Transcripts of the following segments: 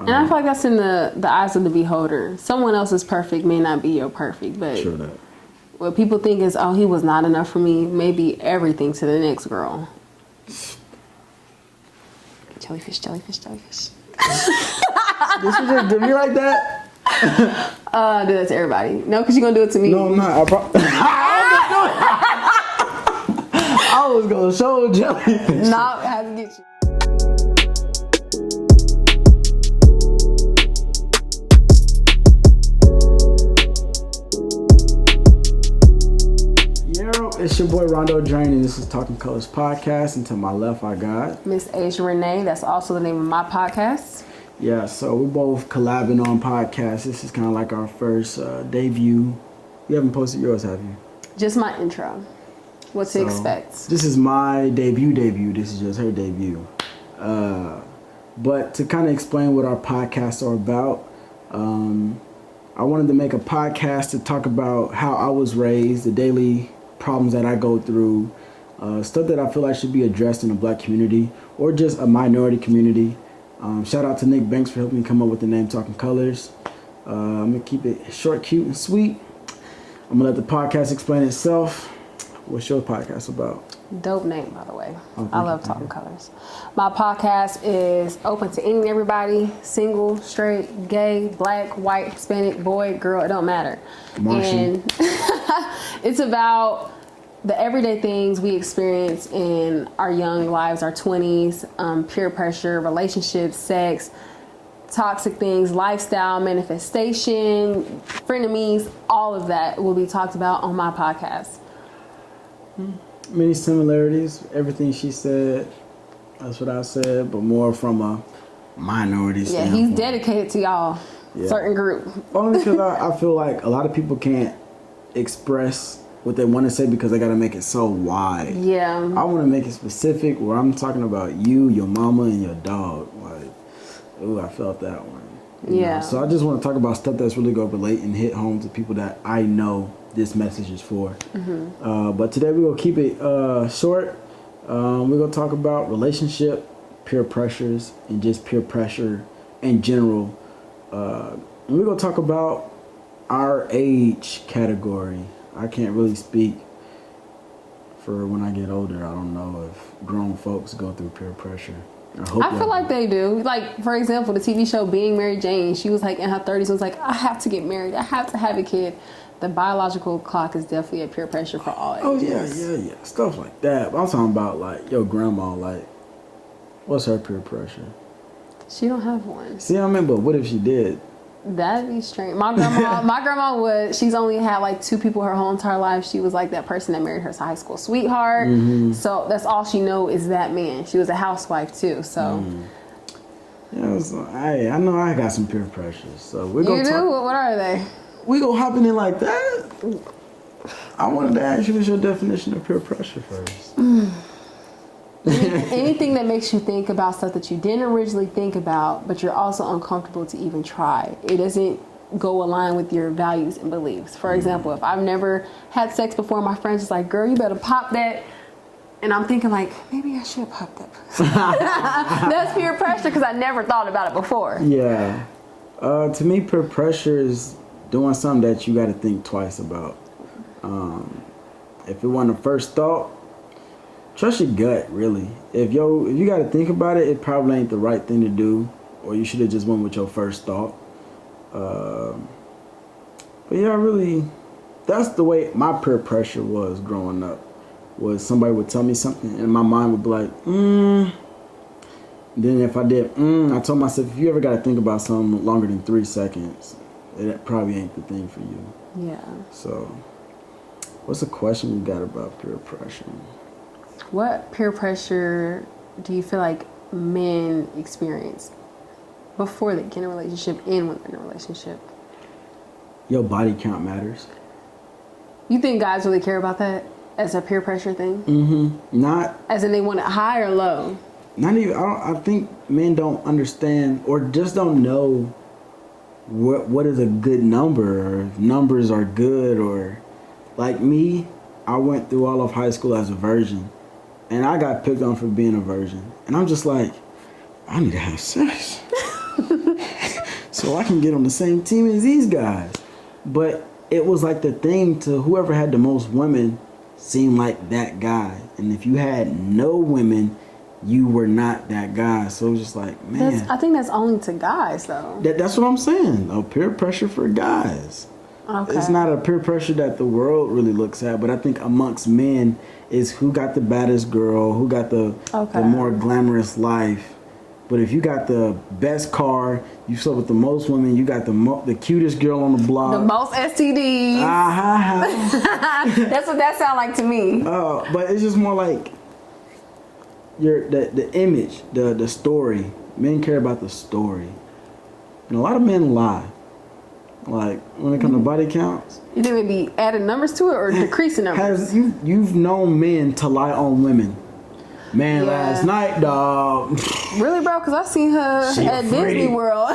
And I feel like that's in the eyes of the beholder. Someone else's perfect may not be your perfect, but Sure that. what people think is, oh, he was not enough for me, may be everything to the next girl. Jellyfish. Did you just do me like that? Do that to everybody. No, because you're going to do it to me. No, I'm not. I was going to show jellyfish. No, it has to get you. Yeerroo, it's your boy Rondo Drain, and this is Talking Colors Podcast. And to my left, I got Miss.asia Renee. That's also the name of my podcast. Yeah, so we're both collabing on podcasts. This is kind of like our first debut. You haven't posted yours, have you? Just my intro. What to expect. This is my debut. This is just her debut. But to kind of explain what our podcasts are about, I wanted to make a podcast to talk about how I was raised, the daily problems that I go through, stuff that I feel like should be addressed in the black community or just a minority community. Shout out to Nick Banks for helping me come up with the name Talking Colors. I'm going to keep it short, cute, and sweet. I'm going to let the podcast explain itself. What's your podcast about? Dope name, by the way. I love Talking Colors. My podcast is open to any and everybody, single, straight, gay, black, white, Hispanic, boy, girl, it don't matter. Martian. And it's about the everyday things we experience in our young lives, our 20s, peer pressure, relationships, sex, toxic things, lifestyle, manifestation, frenemies, all of that will be talked about on my podcast. Many similarities. Everything she said, that's what I said, but more from a minority standpoint. Yeah, he's dedicated to y'all, certain group. Only because I feel like a lot of people can't express what they want to say because they got to make it so wide. Yeah. I want to make it specific where I'm talking about you, your mama, and your dog. Like, ooh, I felt that one. You know? So I just want to talk about stuff that's really going to relate and hit home to people that I know this message is for. But today we're going to keep it short. We're going to talk about relationship, peer pressures, and just peer pressure in general. And we're going to talk about our age category. I can't really speak for when I get older. I don't know if grown folks go through peer pressure. I feel like they do. Like, for example, the TV show Being Mary Jane, she was like in her 30s, was like, I have to get married. I have to have a kid. The biological clock is definitely a peer pressure for all ages. Oh, yeah. Stuff like that. But I'm talking about, like, your grandma, like, what's her peer pressure? She don't have one. See what I mean? But what if she did? That'd be strange. My grandma would, she's only had like 2 people her whole entire life. She was like that person that married her high school sweetheart. So that's all she know is that man. She was a housewife too, so. Yeah, so, I know I got some peer pressures. So we're going to do? What are they? We go hopping in like that? I wanted to ask you what's your definition of peer pressure first. Anything that makes you think about stuff that you didn't originally think about, but you're also uncomfortable to even try. It doesn't go align with your values and beliefs. For example, if I've never had sex before, my friends is like, girl, you better pop that. And I'm thinking like, maybe I should pop that. That's peer pressure because I never thought about it before. Yeah. To me, peer pressure is doing something that you got to think twice about. If it wasn't a first thought, trust your gut, really. If you got to think about it, it probably ain't the right thing to do, or you should have just went with your first thought. But yeah, really, that's the way my peer pressure was growing up. Was somebody would tell me something, and my mind would be like, Then if I did, I told myself, if you ever got to think about something longer than 3 seconds, it probably ain't the thing for you. Yeah. So, what's the question you got about peer pressure? What peer pressure do you feel like men experience before they get in a relationship and when they're in a relationship? Your body count matters. You think guys really care about that as a peer pressure thing? Not as in they want it high or low? Not even. I think men don't understand or just don't know what is a good number, or if numbers are good, or like me, I went through all of high school as a virgin. And I got picked on for being a virgin. And I'm just like, I need to have sex. so I can get on the same team as these guys. But it was like the thing to whoever had the most women seemed like that guy. And if you had no women, you were not that guy. So it was just like, man. I think that's only to guys, though. That's what I'm saying. A peer pressure for guys. Okay. It's not a peer pressure that the world really looks at, but I think amongst men is who got the baddest girl, who got the more glamorous life. But if you got the best car, you slept with the most women, you got the cutest girl on the block. The most STDs. That's what that sounds like to me. But it's just more like the image, the story. Men care about the story. And a lot of men lie. Like, when it comes to body counts. You think they be adding numbers to it or decreasing numbers? You've known men to lie on women. Man, last night, dog. Really, bro? Because I seen her at Disney World.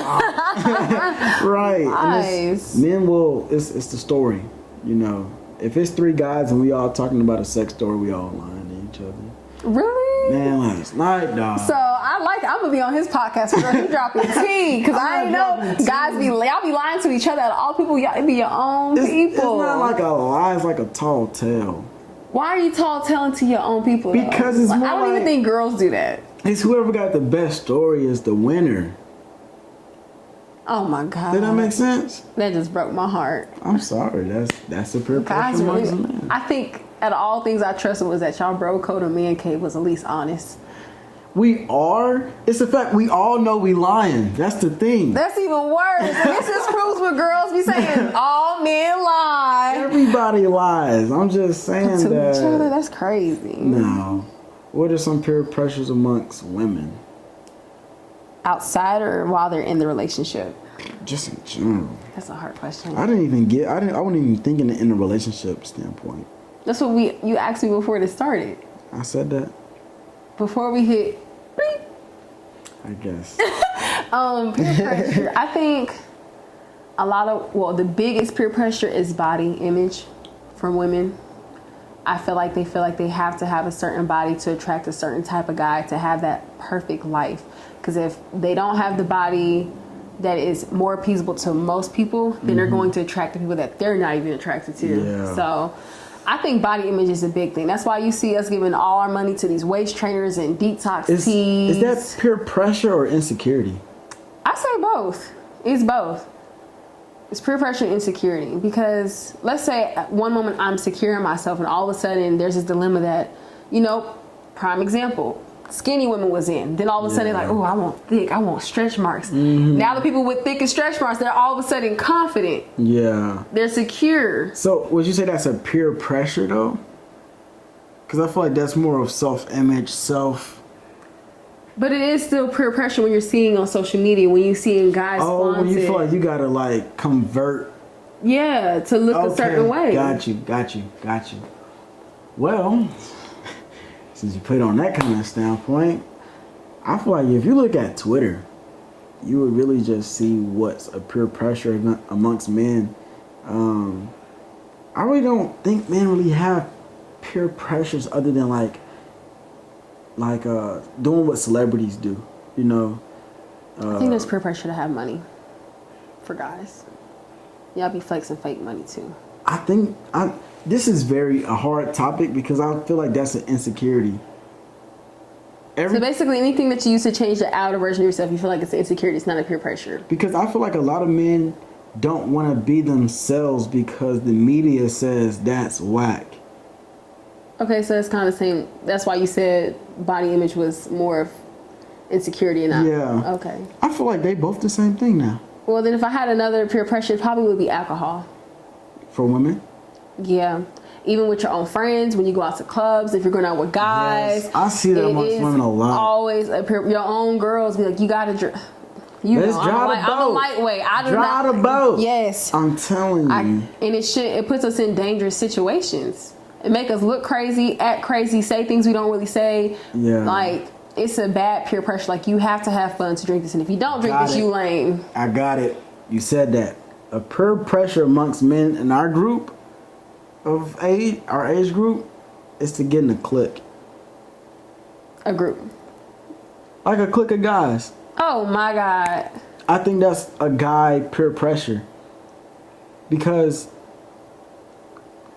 Right. Nice. Men will, it's the story, you know. If it's 3 guys and we all talking about a sex story, we all lying to each other. Really? Man, last night, dog. So I'm gonna be on his podcast. Girl, he dropping tea because I ain't know guys y'all be lying to each other. All people, y'all be your own people. It's not like a lie. It's like a tall tale. Why are you tall telling to your own people? Because it's more I don't even think girls do that. It's whoever got the best story is the winner. Oh my God. Did that make sense? That just broke my heart. I'm sorry. That's a peer pressure amongst men. I think out of all things I trusted was that y'all bro code or man cave was at least honest. We are. It's the fact we all know we lying. That's the thing. That's even worse. And this just proves what girls be saying. All men lie. Everybody lies. I'm just saying to that. each other, that's crazy. No. What are some peer pressures amongst women? Outside or while they're in the relationship? Just in general. That's a hard question. I wasn't even thinking in a relationship standpoint. That's what you asked me before this started. I said that. Before we hit beep. I guess. Peer pressure. I think the biggest peer pressure is body image from women. I feel like they have to have a certain body to attract a certain type of guy to have that perfect life. Because if they don't have the body that is more appeasable to most people, then they're going to attract the people that they're not even attracted to. Yeah. So I think body image is a big thing. That's why you see us giving all our money to these waist trainers and detox teas. Is that peer pressure or insecurity? I say both. It's both. It's peer pressure and insecurity. Because let's say at one moment I'm secure in myself and all of a sudden there's this dilemma that, prime example, skinny women was in. Then all of a sudden they're like, oh, I want thick. I want stretch marks. Mm-hmm. Now the people with thick and stretch marks, they're all of a sudden confident. Yeah. They're secure. So would you say that's a peer pressure though? Because I feel like that's more of self-image, But it is still peer pressure when you're seeing on social media, when you're seeing guys when you feel like you gotta like convert. Yeah, to look a certain way. Got you. Well, since you put it on that kind of standpoint, I feel like if you look at Twitter, you would really just see what's a peer pressure amongst men. I really don't think men really have peer pressures other than like doing what celebrities do, I think there's peer pressure to have money for guys. Y'all be flexing fake money too. I think this is a hard topic because I feel like that's an insecurity. So basically anything that you use to change the outer version of yourself, you feel like it's an insecurity, it's not a peer pressure. Because I feel like a lot of men don't want to be themselves because the media says that's whack. Okay, so it's kind of the same. That's why you said body image was more of insecurity and not. Yeah. Okay. I feel like they both the same thing now. Well, then if I had another peer pressure, it probably would be alcohol. For women? Yeah. Even with your own friends, when you go out to clubs, if you're going out with guys. Yes, I see that amongst women a lot. Always your own girls be like, you got to drink. I'm a lightweight. Drive the boat. Yes. I'm telling you. And it puts us in dangerous situations. It make us look crazy, act crazy, say things we don't really say. Yeah. Like, it's a bad peer pressure. Like, you have to have fun to drink this. And if you don't drink this, you lame. I got it. You said that. A peer pressure amongst men in our group of age, our age group, is to get in a clique. A group. Like a clique of guys. Oh, my God. I think that's a guy peer pressure. Because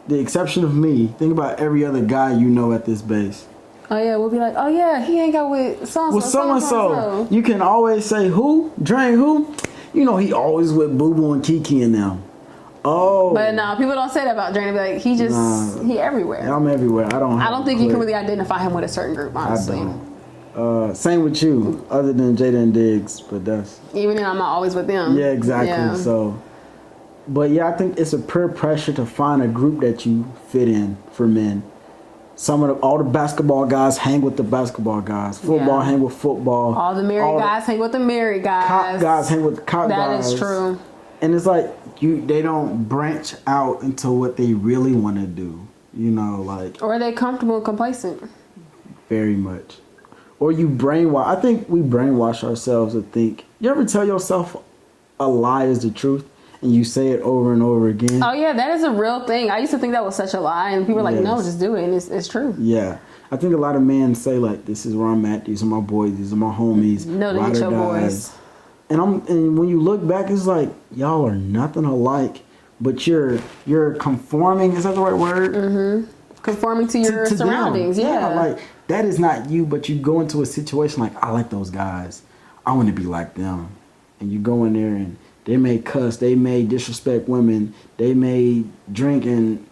the exception of me, think about every other guy you know at this base. Oh yeah, we'll be like, oh yeah, he hang out with so-and-so. With so-and-so. You can always say, who? Drain who? You know he always with Boo Boo and Kiki and them. Oh. But no, people don't say that about Drain. Be like, he everywhere. Yeah, I'm everywhere. I don't think you can really identify him with a certain group, honestly. I don't. Same with you, other than Jada and Diggs, but that's... Even then, I'm not always with them. Yeah, exactly. Yeah. So... But yeah, I think it's a peer pressure to find a group that you fit in for men. All the basketball guys hang with the basketball guys. Football hang with football. All the married guys hang with the married guys. Cop guys hang with the cop guys. That is true. And it's like they don't branch out into what they really want to do. You know, like... Or are they comfortable and complacent? Very much. Or you brainwash. I think we brainwash ourselves to think... You ever tell yourself a lie is the truth? And you say it over and over again. Oh yeah, that is a real thing. I used to think that was such a lie, and people were like, "No, just do it," and it's true. Yeah, I think a lot of men say like, "This is where I'm at. These are my boys. These are my homies." No, they ain't your boys. And when you look back, it's like y'all are nothing alike, but you're conforming. Is that the right word? Mm-hmm. Conforming to your surroundings. Them. Yeah, like that is not you, but you go into a situation like, I like those guys. I want to be like them, and you go in there and they may cuss, they may disrespect women, they may drink and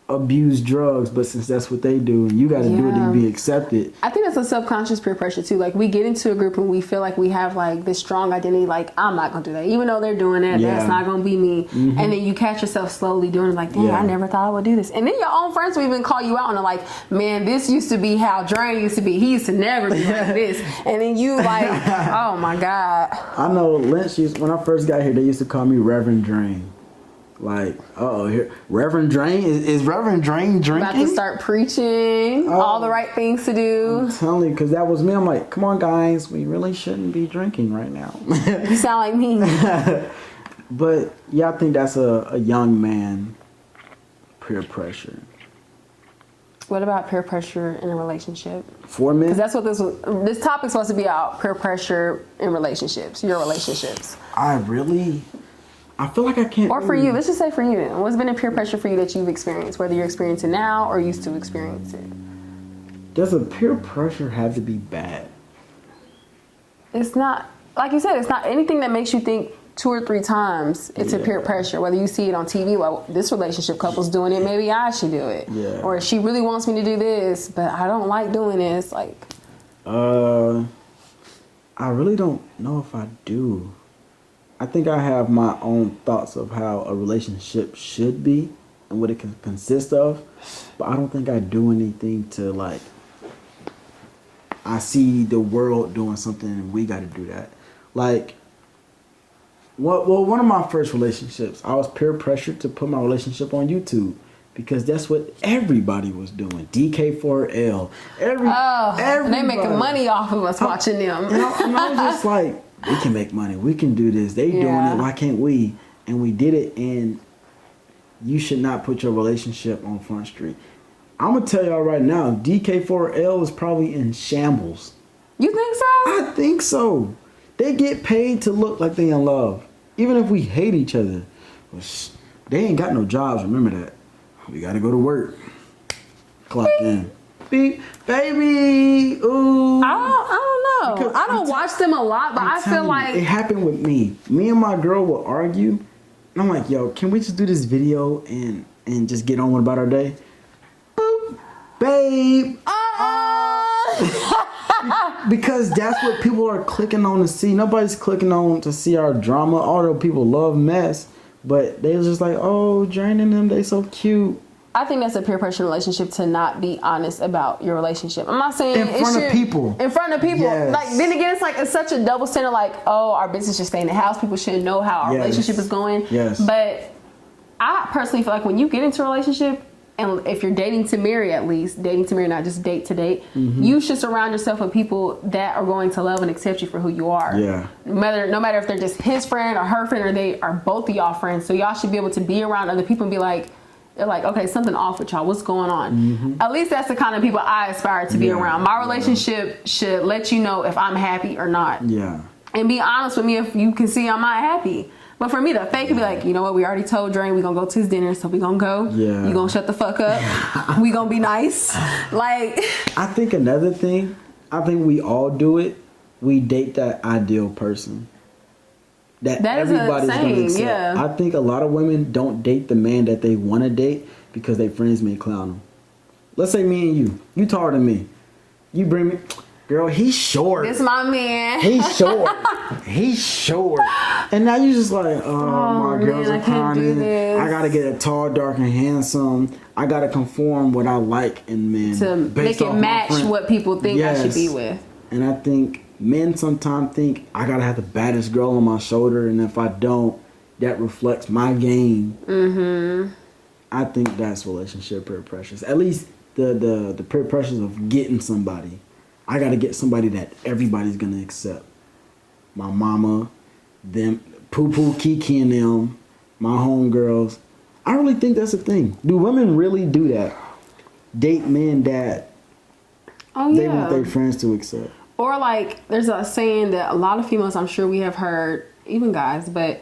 abuse drugs, but since that's what they do and you got to do it to be accepted. I think that's a subconscious peer pressure too. Like we get into a group and we feel like we have like this strong identity, like I'm not gonna do that, even though they're doing that. That's not gonna be me. And then you catch yourself slowly doing it, like, dang, I never thought I would do this. And then your own friends will even call you out and they're like, man, this used to be how Drain used to be. He used to never be like this. And then you like, oh my God. I know Lynch when I first got here, they used to call me Reverend Drain. Like, here, Reverend Drain is Reverend Drain drinking? About to start preaching, all the right things to do. I'm telling you, because that was me. I'm like, come on, guys, we really shouldn't be drinking right now. You sound like me. But yeah, I think that's a young man peer pressure. What about peer pressure in a relationship? For men? Because that's what this topic's supposed to be about: peer pressure in relationships, your relationships. I feel like I can't. Or for you, let's just say for you. What's been a peer pressure for you that you've experienced, whether you're experiencing now or used to experience it? Does a peer pressure have to be bad? It's not, like you said, it's not anything that makes you think 2 or 3 times it's a peer pressure. Whether you see it on TV, like this relationship couple's doing it, maybe I should do it. Yeah. Or she really wants me to do this, but I don't like doing this. Like, I really don't know if I do. I think I have my own thoughts of how a relationship should be and what it can consist of, but I don't think I do anything to like, I see the world doing something and we got to do that. Like, one of my first relationships, I was peer pressured to put my relationship on YouTube because that's what everybody was doing. DK4L. Everybody. They making money off of us watching them. And I was just like, we can make money. We can do this. They doing it. Why can't we? And we did it. And you should not put your relationship on Front Street. I'm going to tell y'all right now, DK4L is probably in shambles. You think so? I think so. They get paid to look like they in love. Even if we hate each other. They ain't got no jobs. Remember that. We got to go to work. Clock in. Beep. Baby. Ooh. I don't know. Because I don't watch them a lot, but I feel like... It happened with me. Me and my girl will argue. And I'm like, yo, can we just do this video and just get on with about our day? Boop. Babe. Because that's what people are clicking on to see. Nobody's clicking on to see our drama. Although people love mess. But they're just like, oh, draining them. They so cute. I think that's a peer pressure relationship to not be honest about your relationship. I'm not saying in front of people. In front of people. Yes. Like, then again, it's such a double standard. Like, oh, our business should stay in the house. People shouldn't know how our relationship is going. Yes. But I personally feel like when you get into a relationship, and if you're dating to marry, at least dating to marry, not just date to date, you should surround yourself with people that are going to love and accept you for who you are. Yeah. No matter if they're just his friend or her friend, or they are both of y'all friends. So y'all should be able to be around other people and be like, they're like, okay, something off with y'all. What's going on? At least that's the kind of people I aspire to be around. My relationship should let you know if I'm happy or not. Yeah. And be honest with me if you can see I'm not happy. But for me to fake and be like, you know what, we already told Drain we gonna go to his dinner, so we gonna go. Yeah. You gonna shut the fuck up. We gonna be nice. Like, I think another thing, I think we all do it. We date that ideal person that everybody's gonna accept. Yeah. I think a lot of women don't date the man that they want to date because their friends may clown them. Let's say me and you taller than me. You bring me, girl, he's short. this my man. He's short. He's short. And now you just like, my girls man, are I can't do clowning. this. I gotta get a tall, dark, and handsome. I gotta conform what I like in men To based make it off my match friend. what people think I should Yes. be with. And I think men sometimes think I gotta have the baddest girl on my shoulder, and if I don't, that reflects my game. Mm-hmm. I think that's relationship peer pressures. At least the peer pressures of getting somebody. I gotta get somebody that everybody's gonna accept. My mama, them, Poo Poo, Kiki, and them, my homegirls. I really think that's a thing. Do women really do that? Date men that they want their friends to accept? Or like, there's a saying that a lot of females, I'm sure we have heard, even guys, but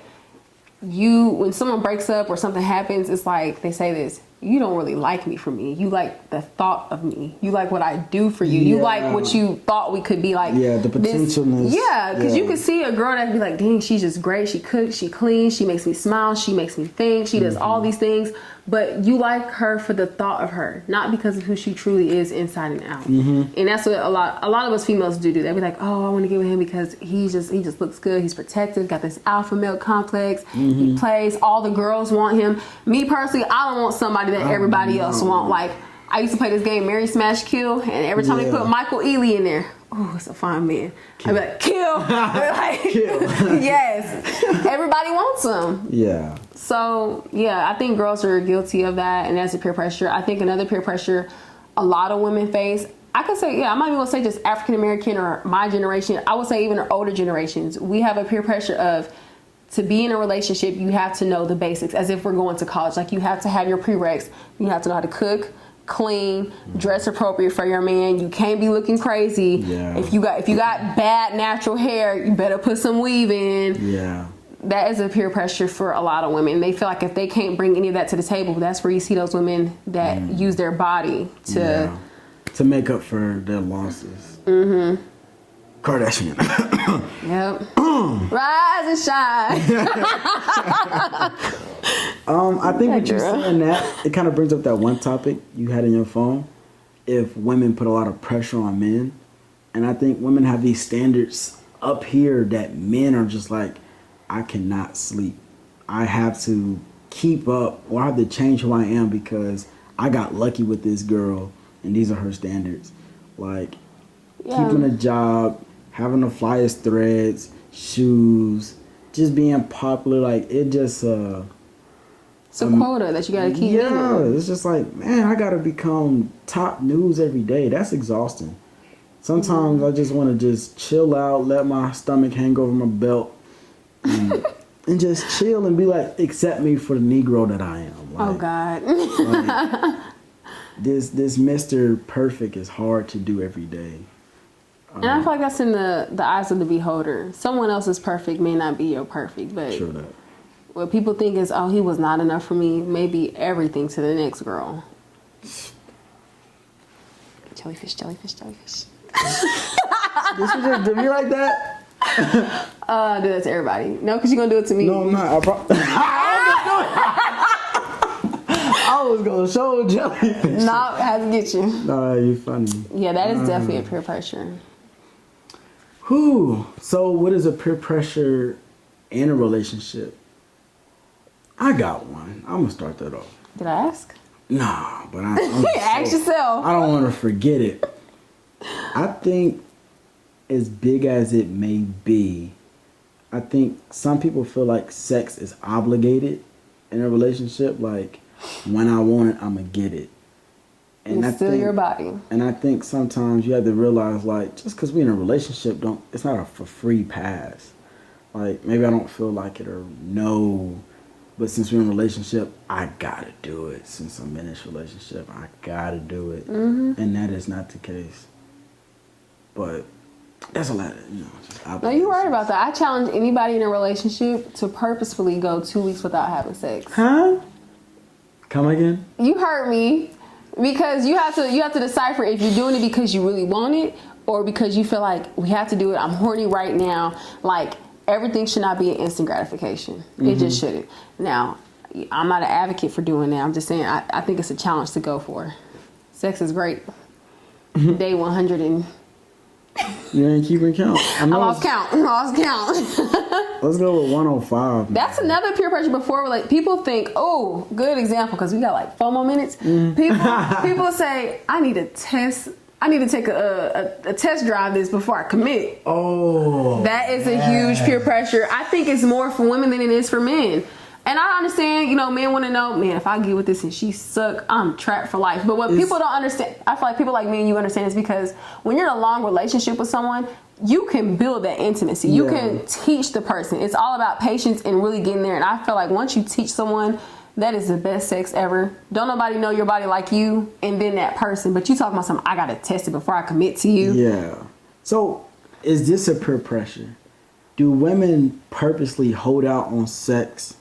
when someone breaks up or something happens, it's like, they say this, you don't really like me for me. You like the thought of me. You like what I do for you. You like what you thought we could be like. Yeah, the potentialness. Yeah, because you could see a girl that be like, dang, she's just great. She cooks, she cleans, she makes me smile, she makes me think, she does all these things. But you like her for the thought of her, not because of who she truly is inside and out. And that's what a lot of us females do. They be like, oh, I want to get with him because he just looks good. He's protective, got this alpha male complex. He plays. All the girls want him. Me personally, I don't want somebody that everybody else want. Like, I used to play this game, Mary Smash Kill, and every time they put Michael Ealy in there, oh, it's a fine man. I'd be like, kill. Like, Kill. Yes. Everybody wants him. Yeah. So, yeah, I think girls are guilty of that, and that's a peer pressure. I think another peer pressure a lot of women face, I could say, I'm not even going to say just African American or my generation. I would say even our older generations. We have a peer pressure of, to be in a relationship, you have to know the basics, as if we're going to college. Like, you have to have your prereqs. You have to know how to cook, clean, dress appropriate for your man. You can't be looking crazy. Yeah. If you got bad natural hair, you better put some weave in. Yeah. That is a peer pressure for a lot of women. They feel like if they can't bring any of that to the table, that's where you see those women that use their body to make up for their losses. Kardashian. Yep. Rise and shine. I think what you're saying, that it kind of brings up that one topic you had in your phone. If women put a lot of pressure on men, and I think women have these standards up here that men are just like, I cannot sleep. I have to keep up, or I have to change who I am because I got lucky with this girl, and these are her standards. Like keeping a job, having the flyest threads, shoes, just being popular. Like, it just it's a quota that you gotta keep. Yeah, it's just like, man, I gotta become top news every day. That's exhausting. Sometimes I just want to just chill out, let my stomach hang over my belt, and just chill and be like, accept me for the Negro that I am. Like, Oh God. like, this Mr. Perfect is hard to do every day. And I feel like that's in the eyes of the beholder. Someone else's perfect may not be your perfect, but Sure that. what people think is, oh, he was not enough for me, may be everything to the next girl. Jellyfish. Did you just do me like that? Do that to everybody. No, because you're gonna do it to me. No, I'm not. I was gonna show jellyfish. No, it has to get you. Nah, you funny. Yeah, that is definitely a peer pressure. Whew. So what is a peer pressure in a relationship? I got one. I'm gonna start that off. Did I ask? Nah, but Ask yourself. I don't want to forget it. I think, as big as it may be, I think some people feel like sex is obligated in a relationship. Like, when I want it, I'm gonna get it. And It's still your body. And I think sometimes you have to realize, like, just because we're in a relationship, it's not a for free pass. Like, maybe I don't feel like it, or no, but since we're in a relationship, I gotta do it. Since I'm in this relationship, I gotta do it. And that is not the case. But That's a lot. No, you're right about that. I challenge anybody in a relationship to purposefully go 2 weeks without having sex. Huh? Come again? You heard me, because you have to decipher if you're doing it because you really want it or because you feel like we have to do it. I'm horny right now. Like, everything should not be an instant gratification. It just shouldn't. Now, I'm not an advocate for doing that. I'm just saying I think it's a challenge to go for. Sex is great. Day 100 and... You ain't keeping count. I lost count. Let's go with 105. Man. That's another peer pressure before. Like, people think, oh, good example, because we got like FOMO minutes. People say, I need to take a test drive this before I commit. Oh, that is a huge peer pressure. I think it's more for women than it is for men. And I understand, men want to know, man, if I get with this and she suck, I'm trapped for life. But what people don't understand, I feel like people like me and you understand, is because when you're in a long relationship with someone, you can build that intimacy. You can teach the person. It's all about patience and really getting there. And I feel like once you teach someone, that is the best sex ever. Don't nobody know your body like you and then that person. But you talking about something, I got to test it before I commit to you. Yeah. So is this a peer pressure? Do women purposely hold out on sex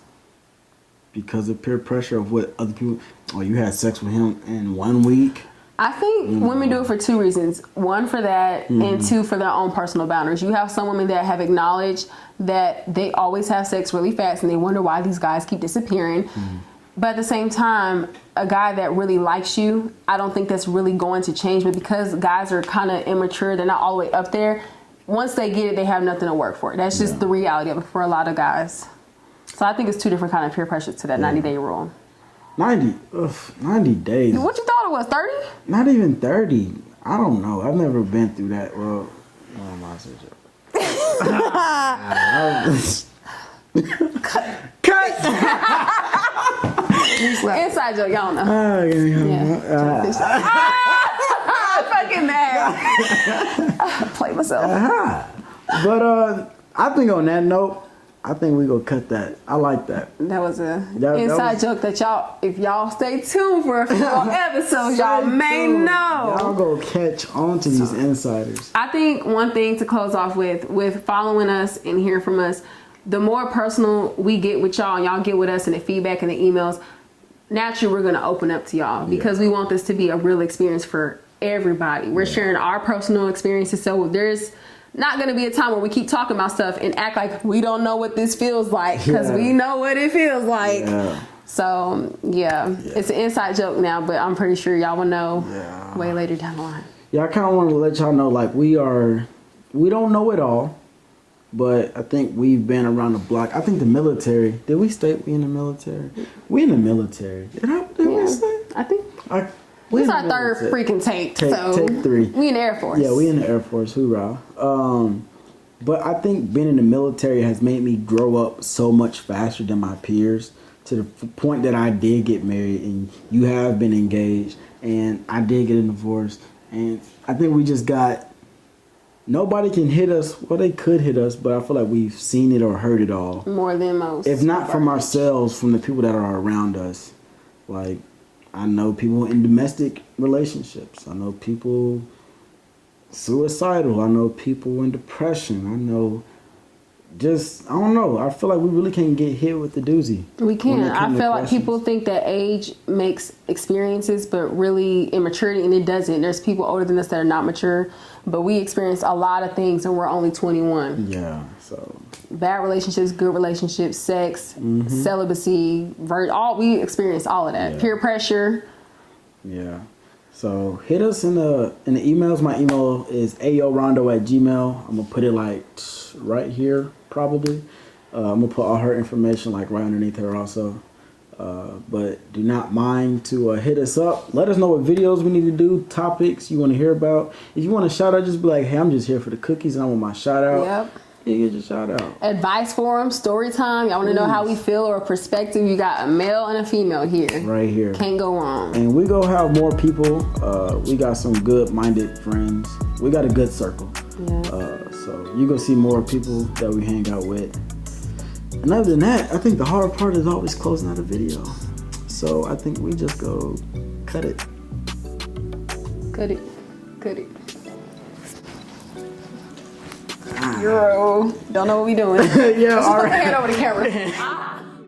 because of peer pressure of what other people... Oh, you had sex with him in 1 week? I think women do it for 2 reasons. One, for that, and two, for their own personal boundaries. You have some women that have acknowledged that they always have sex really fast and they wonder why these guys keep disappearing. But at the same time, a guy that really likes you, I don't think that's really going to change. But because guys are kind of immature, they're not all the way up there. Once they get it, they have nothing to work for. That's just the reality of it for a lot of guys. So I think it's 2 different kind of peer pressure to that 90-day rule. 90 days. What you thought it was, 30? Not even 30. I don't know. I've never been through that. Well, Cut! Inside joke, y'all know. I'm fucking mad. Play myself. But I think on that note, I think we gonna cut that. I like that. That was a inside joke that y'all, if y'all stay tuned for a few more episodes, y'all may know. Y'all go catch on to these insiders. I think one thing to close off with following us and hearing from us, the more personal we get with y'all and y'all get with us and the feedback and the emails, naturally we're gonna open up to y'all because we want this to be a real experience for everybody. We're sharing our personal experiences, so there's not going to be a time where we keep talking about stuff and act like we don't know what this feels like, because we know what it feels like. So it's an inside joke now, but I'm pretty sure y'all will know way later down the line. I kind of want to let y'all know, like, we don't know it all, but I think we've been around the block. I think the military, did we state we in the military? We in the military. Did we say? I think. This is our third freaking take. So take 3. We in the Air Force. Yeah, we in the Air Force. Hoorah. But I think being in the military has made me grow up so much faster than my peers, to the point that I did get married and you have been engaged and I did get a divorce. And I think we just got... Nobody can hit us. Well, they could hit us, but I feel like we've seen it or heard it all. More than most. If not from ourselves, from the people that are around us. Like... I know people in domestic relationships. I know people suicidal. I know people in depression. I know I don't know. I feel like we really can't get hit with the doozy. We can. I feel like people think that age makes experiences, but really immaturity, and it doesn't. There's people older than us that are not mature, but we experience a lot of things and we're only 21. Yeah, so... Bad relationships, good relationships, sex, celibacy, we experience all of that. Peer pressure. Yeah. So hit us in the emails. My email is ayorondo@gmail.com. I'm gonna put it like right here probably. I'm gonna put all her information like right underneath her also. But do not mind to hit us up. Let us know what videos we need to do, topics you want to hear about. If you want a shout out, just be like, hey, I'm just here for the cookies and I want my shout out. Yep. You get your shout out. Advice forum, story time. Y'all want to know how we feel or perspective. You got a male and a female here. Right here. Can't go wrong. And we go have more people. We got some good-minded friends. We got a good circle. Yeah. So you go see more people that we hang out with. And other than that, I think the hard part is always closing out a video. So I think we just go cut it. Cut it. Cut it. Yeerroo. Don't know what we doing. Yeah, Let's all put the right. hand over the camera.